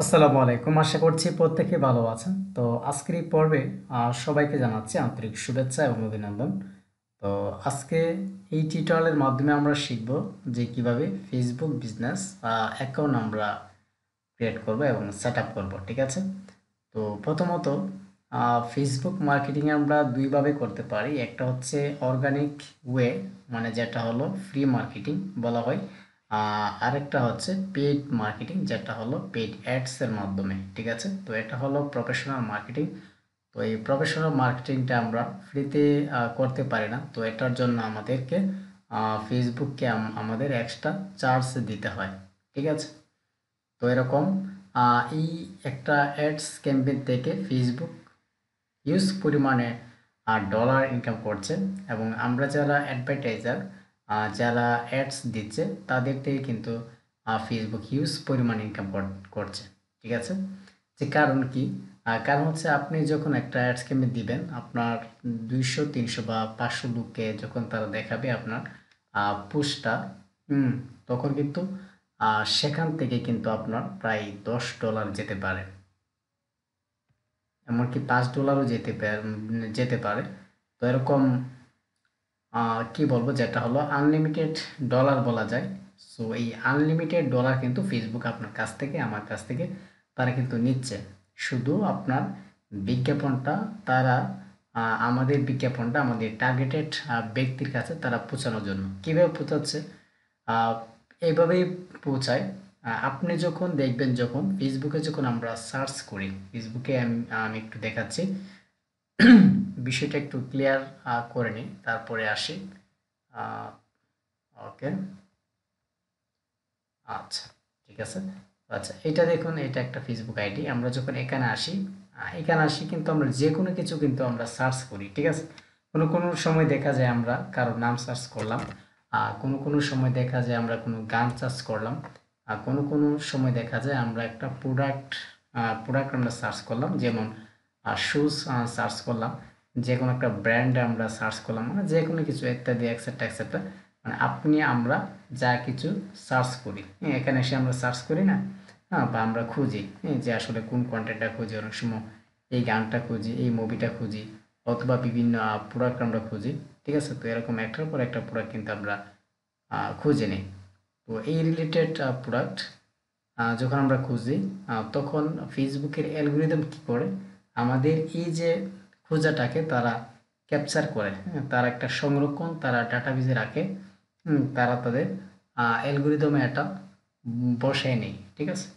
আসসালামু আলাইকুম। আশা করছি প্রত্যেকে ভালো আছেন। তো আজকের এই পর্বে সবাইকে জানাচ্ছি আন্তরিক শুভেচ্ছা এবং অভিনন্দন। তো আজকে এই টিউটোরিয়ালের মাধ্যমে আমরা শিখব যে কিভাবে ফেসবুক বিজনেস অ্যাকাউন্ট আমরা ক্রিয়েট করব এবং সেট আপ করবো। ঠিক আছে? তো প্রথমত ফেসবুক মার্কেটিং আমরা দুইভাবে করতে পারি। একটা হচ্ছে অর্গানিক ওয়ে, মানে যেটা হলো ফ্রি মার্কেটিং বলা হয়। আরেকটা হচ্ছে পেইড মার্কেটিং, যেটা হলো পেইড অ্যাডসের মাধ্যমে। ঠিক আছে? তো এটা হলো প্রফেশনাল মার্কেটিং। তো এই প্রফেশনাল মার্কেটিংটা আমরা ফ্রিতে করতে পারি না। তো এটার জন্য আমাদেরকে ফেসবুককে আমাদের এক্সট্রা চার্জ দিতে হয়। ঠিক আছে? তো এরকম এই একটা অ্যাডস ক্যাম্পেইন থেকে ফেসবুক হিউজ পরিমাণে ডলার ইনকাম করছে, এবং আমরা যারা অ্যাডভার্টাইজার, যারা অ্যাডস দিচ্ছে, তাদের থেকে কিন্তু ফেসবুক হিউজ পরিমাণ ইনকাম করছে। ঠিক আছে? যে কারণ কি? কারণ হচ্ছে আপনি যখন একটা অ্যাডস ক্যাম্পেইন দিবেন, আপনার 200 300 বা 500 লোককে যখন তারা দেখাবে আপনার পোস্টটা, তখন কিন্তু সেখান থেকে কিন্তু আপনার প্রায় $10 যেতে পারে, এমনকি $5 যেতে পারে। তো এরকম কি বলবো, যেটা হলো আনলিমিটেড ডলার বলা যায়। সো এই আনলিমিটেড ডলার কিন্তু ফেসবুক আপনার কাছ থেকে, আমার কাছ থেকে তারা কিন্তু নিচ্ছে। শুধু আপনার বিজ্ঞাপনটা তারা আমাদের বিজ্ঞাপনটা আমাদের টার্গেটেড ব্যক্তির কাছে তারা পৌঁছানোর জন্য কিভাবে পৌঁছাচ্ছে, আহ, এইভাবেই পৌঁছায়। আপনি যখন দেখবেন, যখন ফেসবুকে যখন আমরা সার্চ করি, ফেসবুকে আমি আমি একটু দেখাচ্ছি। বিষয়টা একটু ক্লিয়ার করে নিই, তারপরে আসি। ওকে, আচ্ছা, ঠিক আছে। আচ্ছা, এটা দেখুন, এটা একটা ফেসবুক আইডি। আমরা যখন এখানে আসি কিন্তু আমরা যে কোনো কিছু কিন্তু আমরা সার্চ করি। ঠিক আছে? কোনো কোনো সময় দেখা যায় আমরা কারো নাম সার্চ করলাম, কোনো কোনো সময় দেখা যায় আমরা কোনো গান সার্চ করলাম, আর কোনো কোনো সময় দেখা যায় আমরা একটা প্রোডাক্ট আমরা সার্চ করলাম, যেমন শুজ সার্চ করলাম, যে কোনো একটা ব্র্যান্ড আমরা সার্চ করলাম, মানে যে কোনো কিছু ইত্যাদি এক্সেট্রা এক্সেট্রা। মানে আমরা যা কিছু সার্চ করি, এখানে এসে আমরা সার্চ করি না, হ্যাঁ, বা আমরা খুঁজি, যে আসলে কোন কন্টেন্টটা খুঁজি। অনেক সময় এই গানটা খুঁজি, এই মুভিটা খুঁজি, অথবা বিভিন্ন প্রোডাক্ট আমরা খুঁজি। ঠিক আছে? তো এরকম একটার পর একটা প্রোডাক্ট কিন্তু আমরা খুঁজে নিই। তো এই রিলেটেড প্রোডাক্ট যখন আমরা খুঁজি, তখন ফেসবুকের অ্যালগোরিদম কি করে, আমাদের এই যে খোঁজাটাকে তারা ক্যাপচার করে, হ্যাঁ, তারা একটা সংরক্ষণ, তারা ডাটাবেজে রাখে। তারা তাদের অ্যালগোরিদমে এটা বসায় নেই। ঠিক আছে?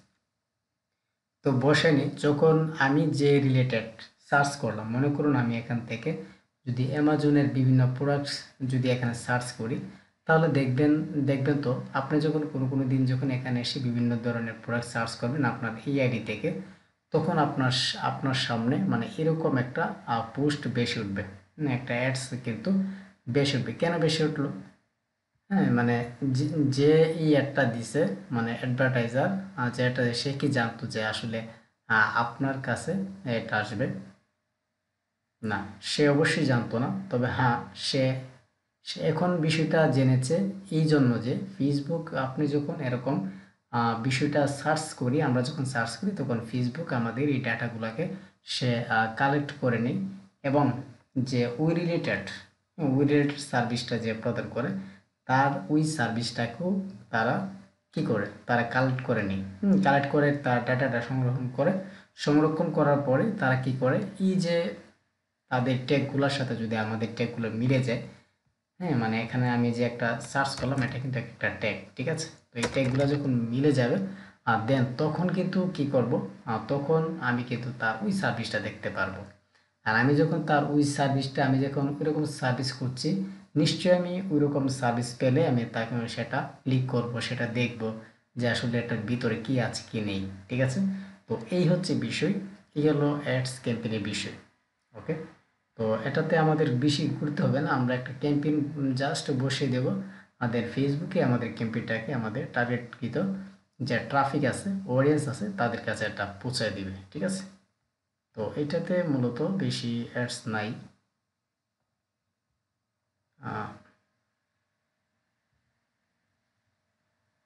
তো বসায় নেই যখন আমি যে রিলেটেড সার্চ করলাম, মনে করুন আমি এখান থেকে যদি অ্যামাজনের বিভিন্ন প্রোডাক্টস যদি এখানে সার্চ করি, তাহলে দেখবেন তো, আপনি যখন কোনো কোনো দিন যখন এখানে এসে বিভিন্ন ধরনের প্রোডাক্ট সার্চ করবেন আপনার এই আইডি থেকে, তখন আপনার সামনে মানে এরকম একটা পোস্ট বেশি উঠবে, একটা অ্যাডস কিন্তু বেশি উঠবে। কেন বেশি উঠলো? হ্যাঁ, মানে যে যে এই অ্যাডটা দিছে, মানে অ্যাডভার্টাইজার, যেটা সে কি জানতো যে আসলে আপনার কাছে এটা আসবে? না, সে অবশ্যই জানতো না। তবে হ্যাঁ, সে সে এখন বিষয়টা জেনেছে এই জন্য যে ফেসবুক, আপনি যখন এরকম বিষয়টা সার্চ করি, আমরা যখন সার্চ করি, তখন ফেসবুক আমাদের এই ডাটাগুলোকে সে কালেক্ট করে নেই, এবং যে ওই রিলেটেড সার্ভিসটা যে প্রদান করে, তার ওই সার্ভিসটাকেও তারা কি করে, তারা কালেক্ট করে নেই। কালেক্ট করে তার ডাটাটা সংরক্ষণ করার পরে তারা কি করে, এই যে তাদের ট্যাগগুলোর সাথে যদি আমাদের ট্যাগগুলো মিলে যায়, হ্যাঁ, মানে এখানে আমি যে একটা সার্চ করলাম, এটা কিন্তু একটা ট্যাগ। ঠিক আছে? তো এই ট্যাগগুলো যখন মিলে যাবে, আর দেন তখন কিন্তু কি করব, তখন আমি কিন্তু তার ওই সার্ভিসটা দেখতে পারবো। আর আমি যখন তার ওই সার্ভিসটা, আমি যখন ওইরকম সার্ভিস করছি, নিশ্চয়ই আমি ওইরকম সার্ভিস পেলে আমি তাকে সেটা ক্লিক করব, সেটা দেখব যে আসলে এটার ভিতরে কি আছে কি নেই। ঠিক আছে? তো এই হচ্ছে বিষয়, এই হলো অ্যাডস ক্যাম্পেইনের বিষয়। ওকে, তো এটাতে আমাদের বেশি ঘুরতে হবে না, আমরা একটা ক্যাম্পেইন জাস্ট বসিয়ে দেব আমাদের ফেসবুকে, আমাদের ক্যাম্পেইনটাকে আমাদের টার্গেটকৃত যে ট্রাফিক আছে, অডিয়েন্স আছে, তাদের কাছে এটা পৌঁছায় দিবে। ঠিক আছে? তো এটাতে মূলত বেশি অ্যাডস নাই। আহ,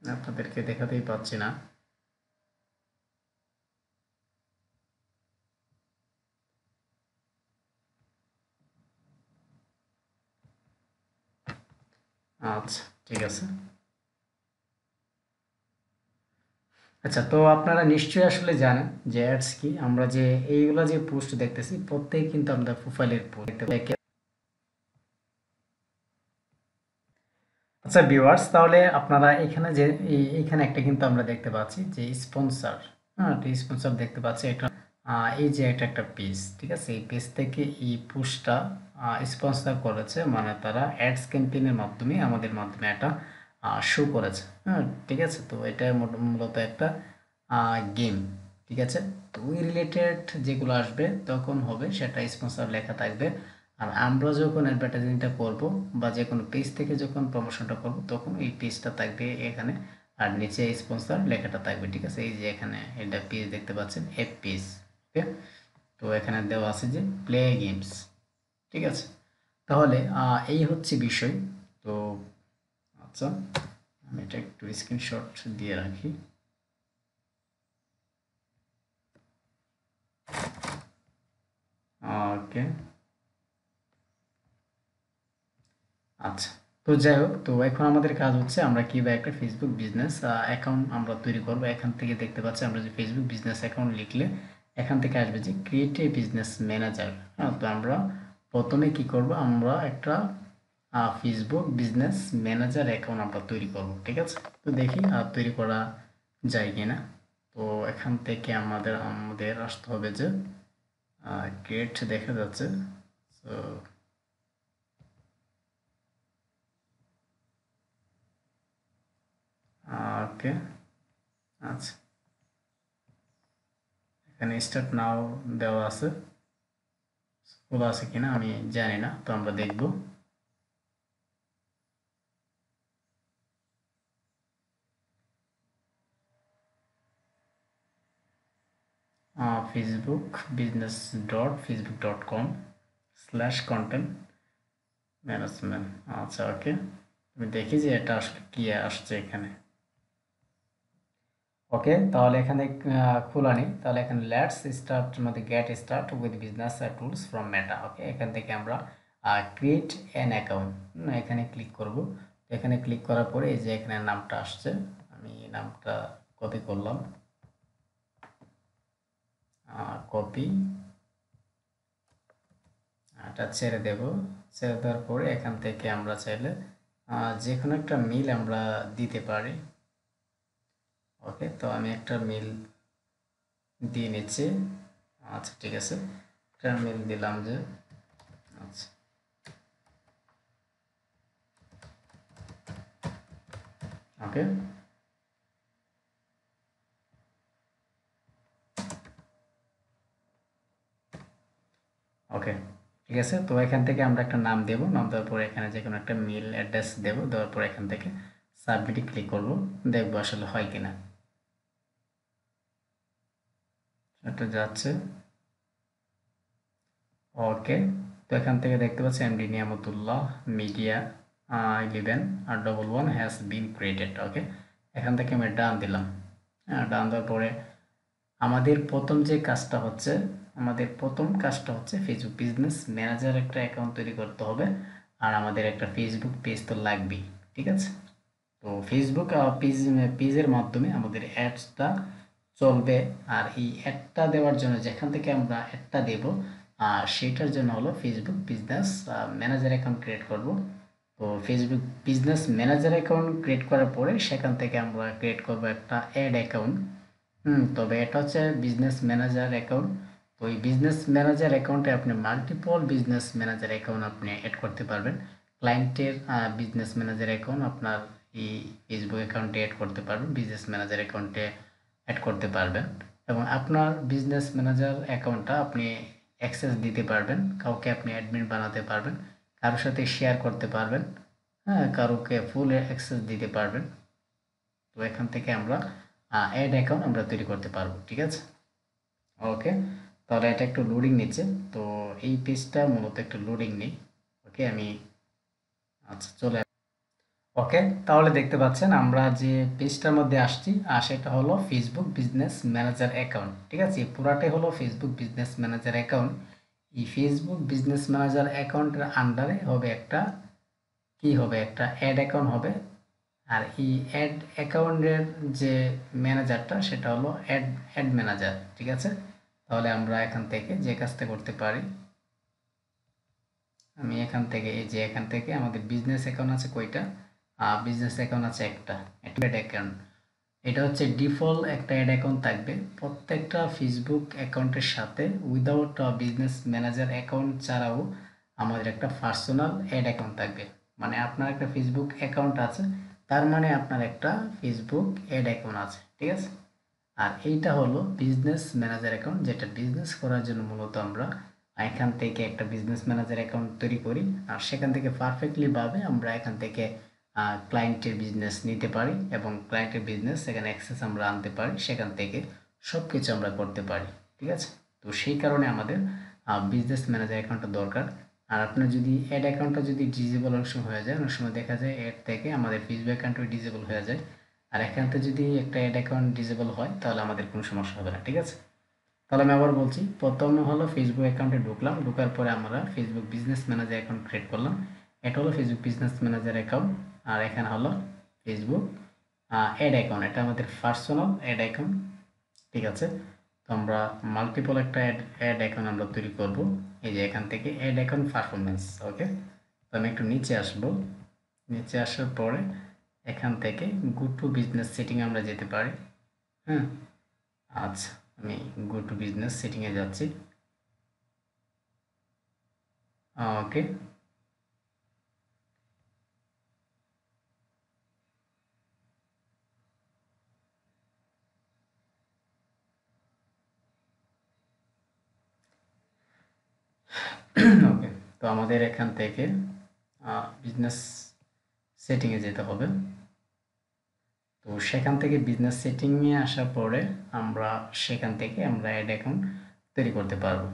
আপনাদেরকে দেখাতেই পাচ্ছি না। আচ্ছা, ঠিক আছে। আচ্ছা, তো আপনারা নিশ্চয়ই আসলে জানেন যে অ্যাডস কি। আমরা যে এইগুলা যে পোস্ট দেখতেছি প্রত্যেক কিন্তু আমাদের প্রোফাইলের পোস্ট দেখতে পাই। আচ্ছা ভিউয়ার্স, তাহলে আপনারা এখানে যে এইখানে একটা কিন্তু আমরা দেখতে পাচ্ছি যে স্পন্সর, হ্যাঁ একটা স্পন্সর দেখতে পাচ্ছি এটা। এই যে এটা একটা পেজ, ঠিক আছে, এই পেজ থেকে এই পোস্টটা স্পন্সর করেছে, মানে তারা অ্যাডস ক্যাম্পেইনের মাধ্যমে আমাদের মাধ্যমে এটা শো করেছে। হ্যাঁ, ঠিক আছে। তো এটা মূলত একটা গেম, ঠিক আছে। তো ওই রিলেটেড যেগুলো আসবে তখন হবে সেটা স্পন্সর লেখা থাকবে। আর আমরা যখন অ্যাডভার্টাইজিংটা করব বা যে কোনো পেজ থেকে যখন প্রমোশনটা করব তখন এই পেজটা থাকবে এখানে, আর নিচে স্পন্সর লেখাটা থাকবে, ঠিক আছে। এই যে এখানে এটা পেজ দেখতে পাচ্ছেন, অ্যাপ পেজ। ওকে, তো এখানে দেওয়া আছে যে প্লে গেমস, ঠিক আছে। তাহলে এই হচ্ছে বিষয়। তো আচ্ছা, আমি এটা একটু স্ক্রিনশট দিয়ে রাখি। ওকে, আচ্ছা। তো যাই হোক, তো এখন আমাদের কাজ হচ্ছে আমরা কীভাবে একটা ফেসবুক বিজনেস অ্যাকাউন্ট আমরা তৈরি করব। এখান থেকে দেখতে পাচ্ছি আমরা যে ফেসবুক বিজনেস অ্যাকাউন্ট লিখলে এখান থেকে আসবে যে ক্রিয়েট এ বিজনেস ম্যানেজার। হ্যাঁ, তো আমরা প্রথমে কি করব, আমরা একটা ফেসবুক বিজনেস ম্যানেজার অ্যাকাউন্ট আমরা তৈরি করব, ঠিক আছে। তো দেখি তৈরি করা যায় কিনা। তো এখান থেকে আমাদের আমাদের আসতে হবে যে ক্রিয়েট দেখা যাচ্ছে। তো ওকে, আচ্ছা, এখানে স্টার্ট নাও দেওয়া আছে, খোলা আছে কিনা আমি জানি না, তো আমরা দেখব। Facebook business dot Facebook dot com slash content management. আচ্ছা, ওকে, আমি দেখি যে এটা আসলে কি আসছে এখানে। ওকে, তাহলে এখানে খোলা নেই। তাহলে এখানে লেটস স্টার্ট মধ্যে get start with business tools from Meta. Okay, এখান থেকে আমরা ক্রিয়েট অ্যান অ্যাকাউন্ট এখানে ক্লিক করব। এখানে ক্লিক করার পরে এই যে এখানে নামটা আসছে, আমি নামটা কপি করলাম, কপি, এটা ছেড়ে দেব। ছেড়ে দেওয়ার পরে এখান থেকে আমরা চাইলে যে কোনো একটা মিল আমরা দিতে পারি। ওকে, তো আমি একটা মিল দিয়ে নিচ্ছি। আচ্ছা, ঠিক আছে, একটা মিল দিলাম যে, আচ্ছা, ওকে, ওকে, ঠিক আছে। তো এখান থেকে আমরা একটা নাম দেব, নাম দেওয়ার পরে এখানে যে কোনো একটা মেল অ্যাড্রেস দেব, দেওয়ার পরে এখান থেকে সাবমিটে ক্লিক করব, দেখবো আসলে হয় কিনা। এটা যাচ্ছে। ওকে, তো এখান থেকে দেখতে পাচ্ছি MD Niamatullah media 11 has been created. Okay, এখান থেকে আমি ডান দিলাম। হ্যাঁ, ডান দেওয়ার পরে আমাদের প্রথম যে কাজটা হচ্ছে, আমাদের প্রথম কাজটা হচ্ছে ফেসবুক বিজনেস ম্যানেজার একটা অ্যাকাউন্ট তৈরি করতে হবে। আর আমাদের একটা ফেসবুক পেজ তো লাগবেই, ঠিক আছে। তো ফেসবুক পেজের মাধ্যমে আমাদের অ্যাডসটা চলবে। আর এই অ্যাডটা দেওয়ার জন্য যেখান থেকে আমরা অ্যাডটা দেব সেটার জন্য হলো Facebook business manager account create করব। তো Facebook business manager account create করার পরে সেখান থেকে আমরা ক্রিয়েট করব একটা অ্যাড অ্যাকাউন্ট। তবে এটা হচ্ছে বিজনেস ম্যানেজার অ্যাকাউন্ট। তো এই বিজনেস ম্যানেজার অ্যাকাউন্টে আপনি মাল্টিপল বিজনেস ম্যানেজার অ্যাকাউন্ট আপনি অ্যাড করতে পারবেন। ক্লায়েন্টের বিজনেস ম্যানেজার অ্যাকাউন্ট আপনার এই ফেসবুক অ্যাকাউন্টে অ্যাড করতে পারবেন, বিজনেস ম্যানেজার অ্যাকাউন্টে অ্যাড করতে পারবেন। এবং আপনার বিজনেস ম্যানেজার অ্যাকাউন্টটা আপনি অ্যাক্সেস দিতে পারবেন, কাউকে আপনি অ্যাডমিন বানাতে পারবেন, কারোর সাথে শেয়ার করতে পারবেন, হ্যাঁ, কারোকে ফুল অ্যাক্সেস দিতে পারবেন। তো এখান থেকে আমরা অ্যাড অ্যাকাউন্ট আমরা তৈরি করতে পারবো, ঠিক আছে। ওকে, তাহলে এটা একটু লোডিং নিচ্ছে। তো এই পেজটা মূলত একটু লোডিং নেই। ওকে, আমি আচ্ছা চলে। ওকে, তাহলে দেখতে পাচ্ছেন আমরা যে পেজটার মধ্যে আসছি সেটা হলো ফেসবুক বিজনেস ম্যানেজার অ্যাকাউন্ট, ঠিক আছে। পুরাটাই হলো ফেসবুক বিজনেস ম্যানেজার অ্যাকাউন্ট। এই ফেসবুক বিজনেস ম্যানেজার অ্যাকাউন্টের আন্ডারে হবে একটা কি হবে, একটা অ্যাড অ্যাকাউন্ট হবে। আর এই অ্যাড অ্যাকাউন্টের যে ম্যানেজারটা সেটা হলো অ্যাড অ্যাড ম্যানেজার, ঠিক আছে। তাহলে আমরা এখান থেকে যে কাজটা করতে পারি, আমি এখান থেকে এই যে এখান থেকে আমাদের বিজনেস অ্যাকাউন্ট আছে কয়টা, বিজনেস অ্যাকাউন্ট আছে একটা অ্যাড অ্যাকাউন্ট। এটা হচ্ছে ডিফল্ট একটা অ্যাড অ্যাকাউন্ট থাকবে প্রত্যেকটা ফেসবুক অ্যাকাউন্টের সাথে। উইদাউট বিজনেস ম্যানেজার অ্যাকাউন্ট ছাড়াও আমাদের একটা পার্সোনাল অ্যাড অ্যাকাউন্ট থাকবে। মানে আপনার একটা ফেসবুক অ্যাকাউন্ট আছে, তার মানে আপনার একটা ফেসবুক অ্যাড অ্যাকাউন্ট আছে, ঠিক আছে। আর এইটা হলো বিজনেস ম্যানেজার অ্যাকাউন্ট, যেটা বিজনেস করার জন্য মূলত আমরা এখান থেকে একটা বিজনেস ম্যানেজার অ্যাকাউন্ট তৈরি করি। আর সেখান থেকে পারফেক্টলি ভাবে আমরা এখান থেকে ক্লায়েন্টের বিজনেস নিতে পারি এবং ক্লায়েন্টের বিজনেস সেখানে অ্যাক্সেস আমরা আনতে পারি, সেখান থেকে সব কিছু আমরা করতে পারি, ঠিক আছে। তো সেই কারণে আমাদের বিজনেস ম্যানেজার অ্যাকাউন্টটা দরকার। আর আপনার যদি অ্যাড অ্যাকাউন্টটা যদি ডিজেবল অনেক সময় হয়ে যায়, অনেক সময় দেখা যায় অ্যাড থেকে আমাদের ফেসবুক অ্যাকাউন্টও ডিজেবল হয়ে যায়। আর এখান থেকে যদি একটা অ্যাড অ্যাকাউন্ট ডিজেবল হয় তাহলে আমাদের কোনো সমস্যা হবে না, ঠিক আছে। তাহলে আমি আবার বলছি, প্রথম হলো ফেসবুক অ্যাকাউন্টে ঢুকলাম, ঢোকার পরে আমরা Facebook business manager account create করলাম। এটা হলো ফেসবুক বিজনেস ম্যানেজার অ্যাকাউন্ট। আর এখানে হলো ফেসবুক অ্যাড অ্যাকাউন্ট, এটা আমাদের পার্সোনাল অ্যাড অ্যাকাউন্ট, ঠিক আছে। তো আমরা মাল্টিপল একটা অ্যাড অ্যাকাউন্ট আমরা তৈরি করব। এই যে এখান থেকে অ্যাড অ্যাকাউন্ট পারফরমেন্স, ওকে। তো আমি একটু নিচে আসবো, নিচে আসার পরে এখান থেকে গো টু বিজনেস সেটিং আমরা যেতে পারি। হ্যাঁ, আচ্ছা, আমি গো টু বিজনেস সেটিংয়ে যাচ্ছি, ওকে। ওকে, তো আমাদের এখান থেকে বিজনেস সেটিংয়ে যেতে হবে। তো সেখান থেকে বিজনেস সেটিংয়ে আসার পরে আমরা সেখান থেকে আমরা অ্যাড অ্যাকাউন্ট তৈরি করতে পারবো,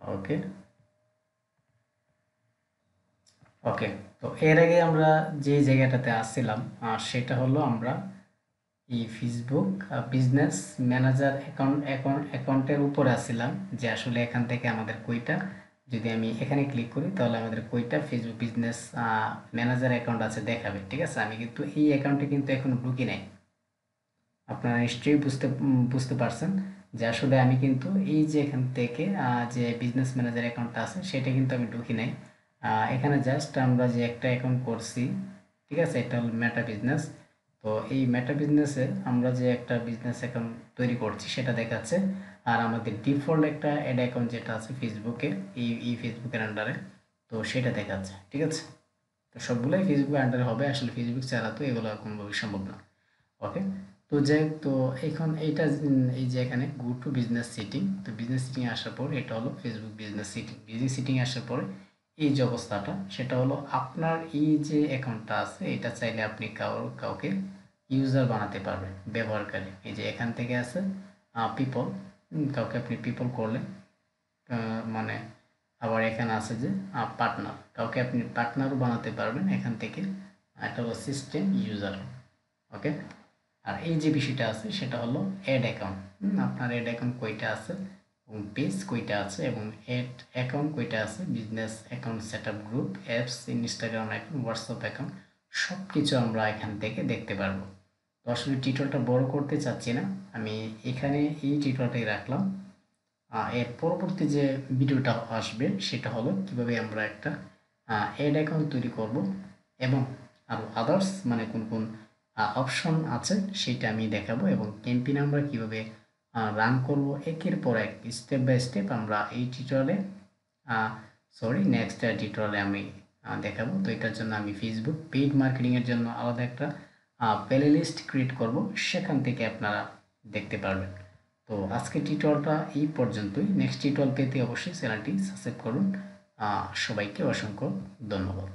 ওকে। ওকে, তো এর আগে আমরা যে জায়গাটাতে আসছিলাম সেটা হলো আমরা এই ফেসবুক বিজনেস ম্যানেজার অ্যাকাউন্টের উপরে আসছিলাম, যে আসলে এখান থেকে আমাদের কয়টা, যদি আমি এখানে ক্লিক করি তাহলে আমাদের কয়টা ফেসবুক বিজনেস ম্যানেজার অ্যাকাউন্ট আছে দেখাবে, ঠিক আছে। আমি কিন্তু এই অ্যাকাউন্টে কিন্তু এখনো ঢুকি নাই। আপনারা নিশ্চয়ই বুঝতে পারছেন যে আসলে আমি কিন্তু এই যে এখান থেকে যে বিজনেস ম্যানেজার অ্যাকাউন্টটা আছে সেটা কিন্তু আমি ঢুকি নাই। এখানে জাস্ট আমরা যে একটা অ্যাকাউন্ট করছি, ঠিক আছে, এটা হল মেটা বিজনেস। তো এই মেটা বিজনেসে আমরা যে একটা বিজনেস অ্যাকাউন্ট তৈরি করছি সেটা দেখাচ্ছে। আর আমাদের ডিফল্ট একটা অ্যাড অ্যাকাউন্ট যেটা আছে ফেসবুকে, এই ফেসবুকের আন্ডারে, তো সেটা দেখাচ্ছে, ঠিক আছে। তো সবগুলোই ফেসবুকের আন্ডারে হবে, আসলে ফেসবুক ছাড়া তো এগুলো কোনোভাবে সম্ভব না, ওকে। তো যাই হোক, তো এখন এইটা এই যে এখানে গো টু বিজনেস সেটিং, তো বিজনেস সেটিং আসার পর এটা হলো Facebook business setting. Business setting আসার পরে এই যে অবস্থাটা সেটা হলো আপনার এই যে অ্যাকাউন্টটা আছে এটা চাইলে আপনি কাউকে ইউজার বানাতে পারবেন, ব্যবহারকারী। এই যে এখান থেকে আছে পিপল, কাউকে আপনি পিপল করলেন, মানে আবার এখানে আছে যে পার্টনার, কাউকে আপনি পার্টনারও বানাতে পারবেন এখান থেকে। এটা হলো সিস্টেম ইউজার, ওকে। আর এই যে বিষয়টা আছে সেটা হলো অ্যাড অ্যাকাউন্ট। আপনার অ্যাড অ্যাকাউন্ট কয়টা আছে এবং পেজ কয়টা আছে এবং অ্যাড অ্যাকাউন্ট কয়টা আছে, business account setup, group, apps, Instagram account, WhatsApp account, সব কিছু আমরা এখান থেকে দেখতে পারবো। তো আসলে টিউটোরিয়ালটা বড় করতে চাচ্ছি না, আমি এখানে এই টিউটোরিয়ালটাই রাখলাম। এর পরবর্তী যে ভিডিওটা আসবে সেটা হলো কিভাবে আমরা একটা অ্যাড অ্যাকাউন্ট তৈরি করব এবং আরও আদার্স মানে কোন কোন অপশন আছে সেটা আমি দেখাবো, এবং ক্যাম্পেইন আমরা কীভাবে রান করব একের পর এক স্টেপ বাই স্টেপ আমরা এই টিউটোরিয়ালে নেক্সট টিউটোরিয়ালে আমি দেখাবো। তো এটার জন্য আমি ফেসবুক পেইড মার্কেটিংয়ের জন্য আলাদা একটা প্লে লিস্ট ক্রিয়েট করব, সেখান থেকে আপনারা দেখতে পারবেন। তো আজকের টিউটোরিয়ালটা এই পর্যন্তই। নেক্সট টিউটোরিয়াল পেতে অবশ্যই চ্যানেলটি সাবস্ক্রাইব করুন। সবাইকে অসংখ্য ধন্যবাদ।